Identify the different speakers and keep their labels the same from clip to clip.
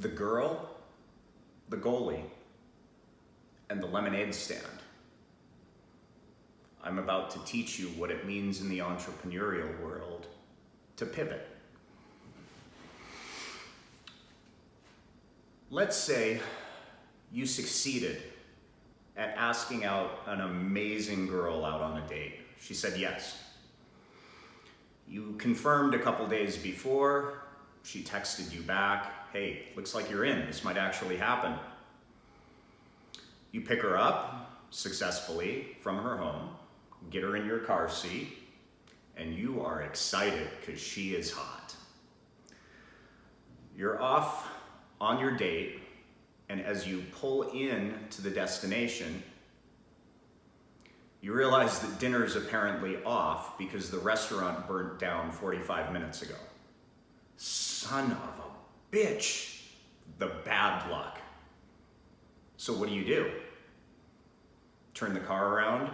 Speaker 1: the girl, the goalie, and the lemonade stand. I'm about to teach you what it means in the entrepreneurial world to pivot. Let's say you succeeded at asking out an amazing girl out on a date. She said yes. You confirmed a couple days before. She texted you back, hey, looks like you're in. This might actually happen. You pick her up successfully from her home, get her in your car seat, and you are excited because she is hot. You're off on your date, and as you pull in to the destination, you realize that dinner is apparently off because the restaurant burnt down 45 minutes ago. Son of a bitch, the bad luck. So what do? Turn the car around,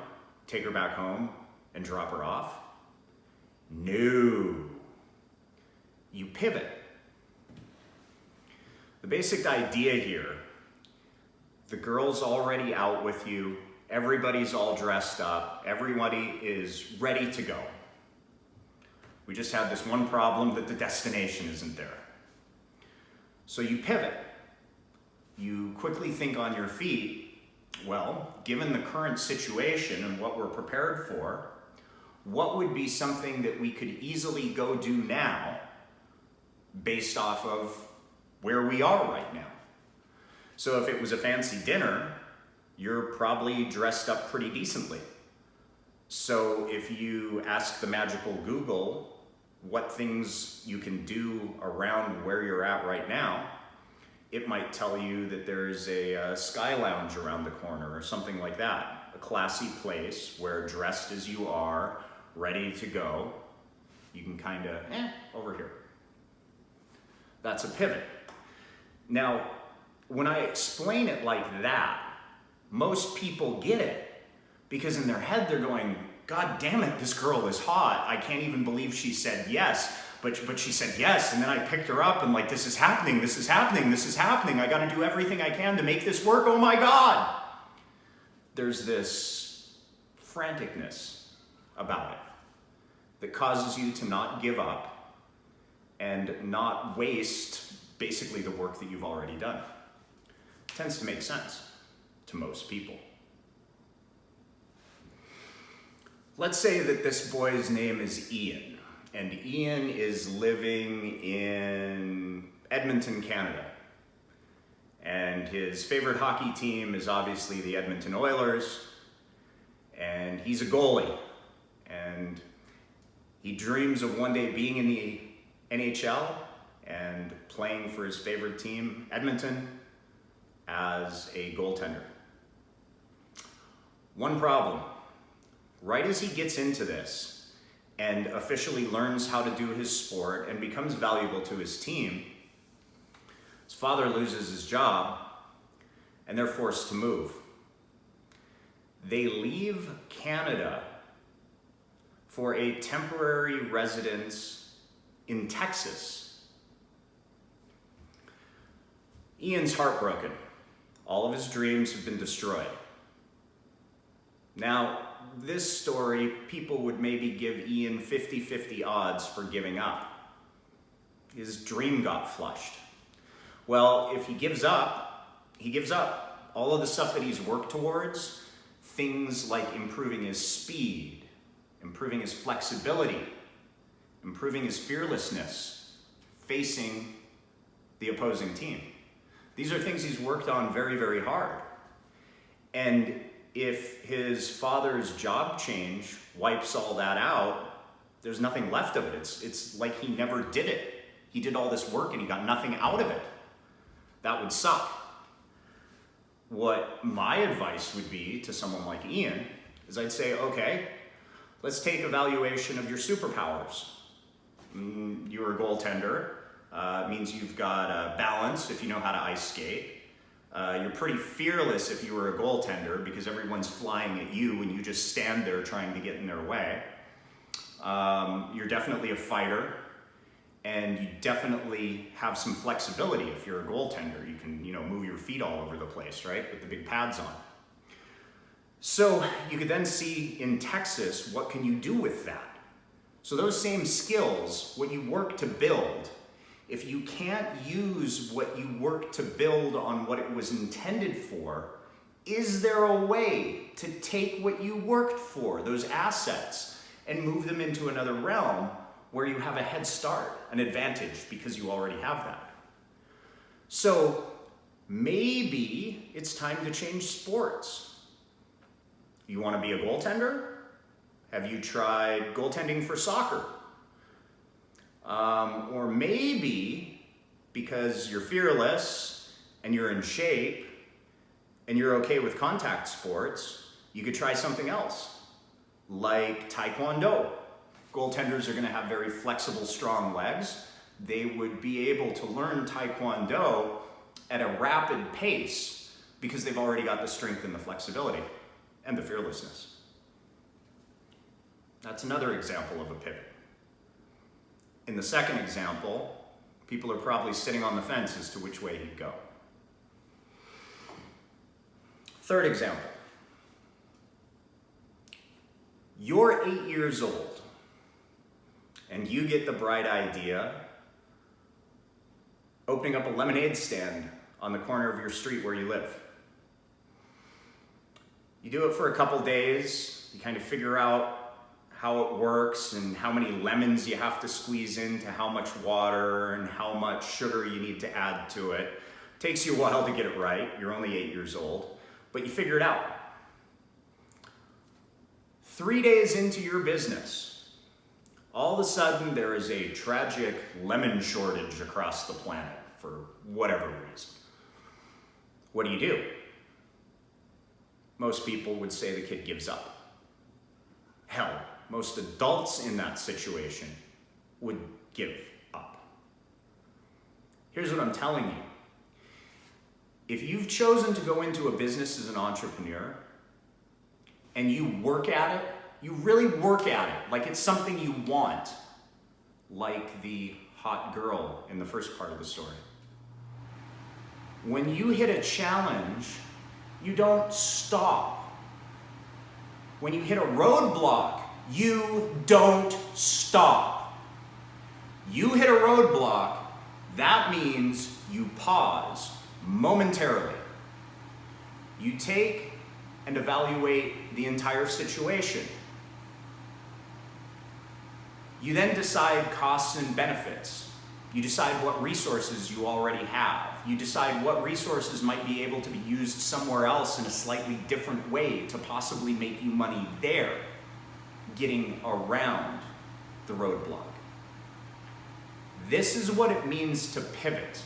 Speaker 1: take her back home, and drop her off? No. You pivot. The basic idea here, the girl's already out with you, everybody's all dressed up, everybody is ready to go. We just have this one problem that the destination isn't there. So you pivot. You quickly think on your feet, well, given the current situation and what we're prepared for, what would be something that we could easily go do now based off of where we are right now? So if it was a fancy dinner, you're probably dressed up pretty decently. So if you ask the magical Google what things you can do around where you're at right now, it might tell you that there's a sky lounge around the corner or something like that. A classy place where, dressed as you are, ready to go, you can kind of, over here. That's a pivot. Now, when I explain it like that, most people get it, because in their head they're going, God damn it, this girl is hot. I can't even believe she said yes. But she said yes, and then I picked her up and this is happening, this is happening, this is happening. I gotta do everything I can to make this work, oh my God. There's this franticness about it that causes you to not give up and not waste basically the work that you've already done. It tends to make sense to most people. Let's say that this boy's name is Ian. And Ian is living in Edmonton, Canada. And his favorite hockey team is obviously the Edmonton Oilers. And he's a goalie. And he dreams of one day being in the NHL and playing for his favorite team, Edmonton, as a goaltender. One problem. Right as he gets into this, and officially learns how to do his sport and becomes valuable to his team, his father loses his job and they're forced to move. They leave Canada for a temporary residence in Texas. Ian's heartbroken. All of his dreams have been destroyed. Now, this story, people would maybe give Ian 50-50 odds for giving up. His dream got flushed. Well, if he gives up, he gives up. All of the stuff that he's worked towards, things like improving his speed, improving his flexibility, improving his fearlessness, facing the opposing team. These are things he's worked on very, very hard. And if his father's job change wipes all that out, there's nothing left of it. It's like he never did it. He did all this work and he got nothing out of it. That would suck. What my advice would be to someone like Ian is I'd say, okay, let's take evaluation of your superpowers. You're a goaltender. Means you've got balance if you know how to ice skate. You're pretty fearless if you were a goaltender because everyone's flying at you and you just stand there trying to get in their way. You're definitely a fighter. And you definitely have some flexibility if you're a goaltender. You can, move your feet all over the place, right? With the big pads on. So you could then see in Texas, what can you do with that? So those same skills, what you work to build, if you can't use what you work to build on what it was intended for, is there a way to take what you worked for, those assets, and move them into another realm where you have a head start, an advantage, because you already have that? So maybe it's time to change sports. You want to be a goaltender? Have you tried goaltending for soccer? Or maybe because you're fearless and you're in shape and you're okay with contact sports, you could try something else, like Taekwondo. Goaltenders are going to have very flexible, strong legs. They would be able to learn Taekwondo at a rapid pace because they've already got the strength and the flexibility and the fearlessness. That's another example of a pivot. In the second example, people are probably sitting on the fence as to which way he'd go. Third example. You're 8 years old and you get the bright idea opening up a lemonade stand on the corner of your street where you live. You do it for a couple days, you kind of figure out how it works and how many lemons you have to squeeze into how much water and how much sugar you need to add to it. Takes you a while to get it right, you're only 8 years old, but you figure it out. 3 days into your business, all of a sudden there is a tragic lemon shortage across the planet for whatever reason. What do? Most people would say the kid gives up. Hell, most adults in that situation would give up. Here's what I'm telling you. If you've chosen to go into a business as an entrepreneur and you work at it, you really work at it like it's something you want, like the hot girl in the first part of the story. When you hit a challenge, you don't stop. When you hit a roadblock, you don't stop. You hit a roadblock, that means you pause momentarily. You take and evaluate the entire situation. You then decide costs and benefits. You decide what resources you already have. You decide what resources might be able to be used somewhere else in a slightly different way to possibly make you money there, getting around the roadblock. This is what it means to pivot.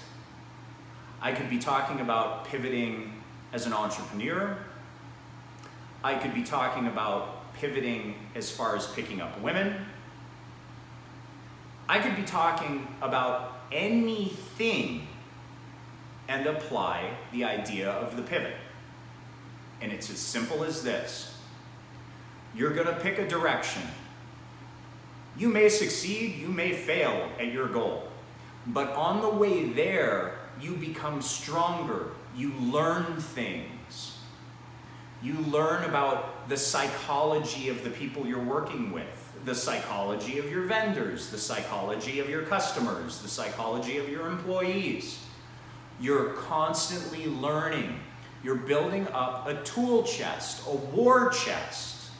Speaker 1: I could be talking about pivoting as an entrepreneur. I could be talking about pivoting as far as picking up women. I could be talking about anything and apply the idea of the pivot. And it's as simple as this. You're going to pick a direction. You may succeed, you may fail at your goal. But on the way there, you become stronger. You learn things. You learn about the psychology of the people you're working with, the psychology of your vendors, the psychology of your customers, the psychology of your employees. You're constantly learning. You're building up a tool chest, a war chest.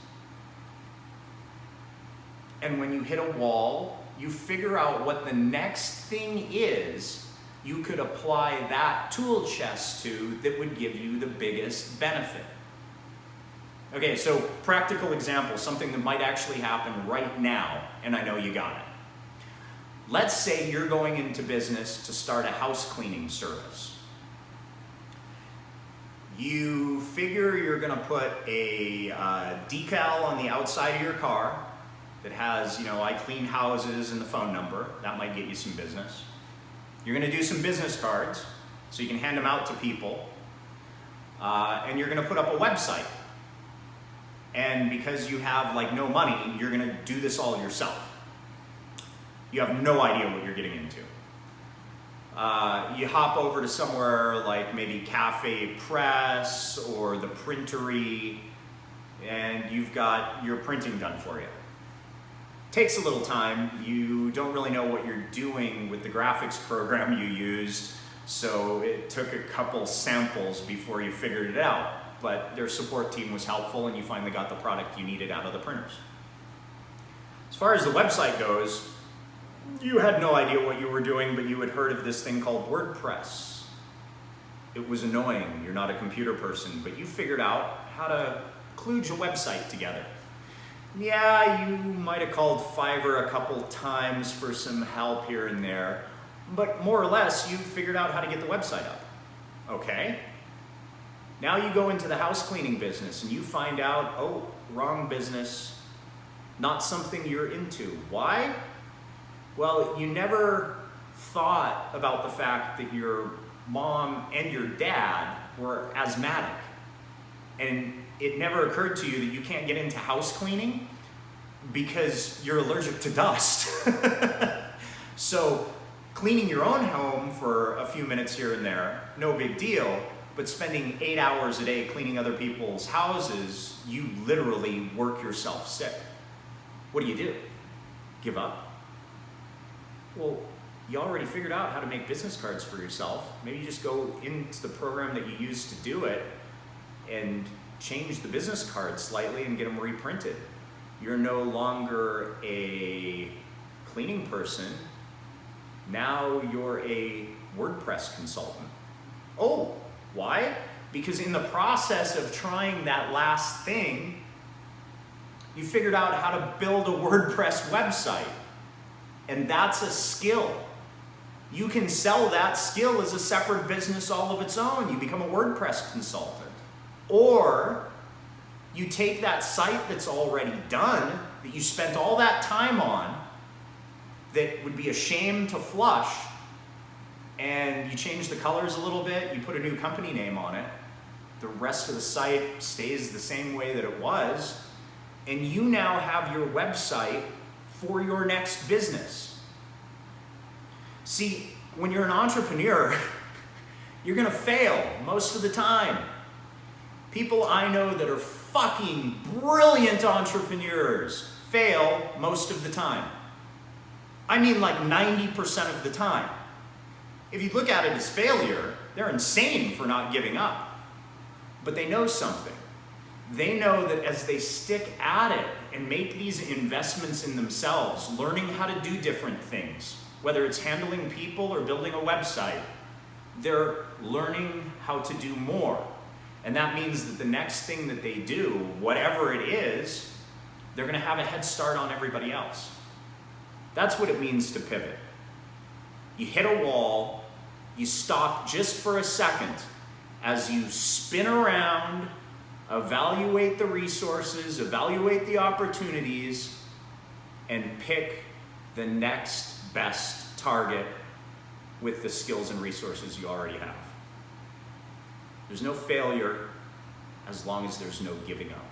Speaker 1: And when you hit a wall, you figure out what the next thing is you could apply that tool chest to that would give you the biggest benefit. Okay, so practical example, something that might actually happen right now, and I know you got it. Let's say you're going into business to start a house cleaning service. You figure you're going to put a decal on the outside of your car that has, I clean houses and the phone number. That might get you some business. You're going to do some business cards so you can hand them out to people. And you're going to put up a website. And because you have no money, you're going to do this all yourself. You have no idea what you're getting into. You hop over to somewhere like maybe Cafe Press or the Printery, and you've got your printing done for you. Takes a little time. You don't really know what you're doing with the graphics program you used, so it took a couple samples before you figured it out. But their support team was helpful, and you finally got the product you needed out of the printers. As far as the website goes, you had no idea what you were doing, but you had heard of this thing called WordPress. It was annoying. You're not a computer person, but you figured out how to kludge a website together. Yeah, you might have called Fiverr a couple times for some help here and there, but more or less you figured out how to get the website up. Okay. Now you go into the house cleaning business and you find out, oh, wrong business, not something you're into. Why? Well, you never thought about the fact that your mom and your dad were asthmatic. And it never occurred to you that you can't get into house cleaning because you're allergic to dust. So cleaning your own home for a few minutes here and there, no big deal, but spending 8 hours a day cleaning other people's houses, you literally work yourself sick. What do? Give up? Well, you already figured out how to make business cards for yourself. Maybe you just go into the program that you used to do it and change the business cards slightly and get them reprinted. You're no longer a cleaning person. Now you're a WordPress consultant. Oh, why? Because in the process of trying that last thing, you figured out how to build a WordPress website. And that's a skill. You can sell that skill as a separate business all of its own. You become a WordPress consultant. Or you take that site that's already done, that you spent all that time on, that would be a shame to flush, and you change the colors a little bit, you put a new company name on it, the rest of the site stays the same way that it was, and you now have your website for your next business. See, when you're an entrepreneur, you're gonna fail most of the time. People I know that are fucking brilliant entrepreneurs fail most of the time. I mean like 90% of the time. If you look at it as failure, they're insane for not giving up. But they know something. They know that as they stick at it and make these investments in themselves, learning how to do different things, whether it's handling people or building a website, they're learning how to do more. And that means that the next thing that they do, whatever it is, they're gonna have a head start on everybody else. That's what it means to pivot. You hit a wall, you stop just for a second as you spin around, evaluate the resources, evaluate the opportunities, and pick the next best target with the skills and resources you already have. There's no failure as long as there's no giving up.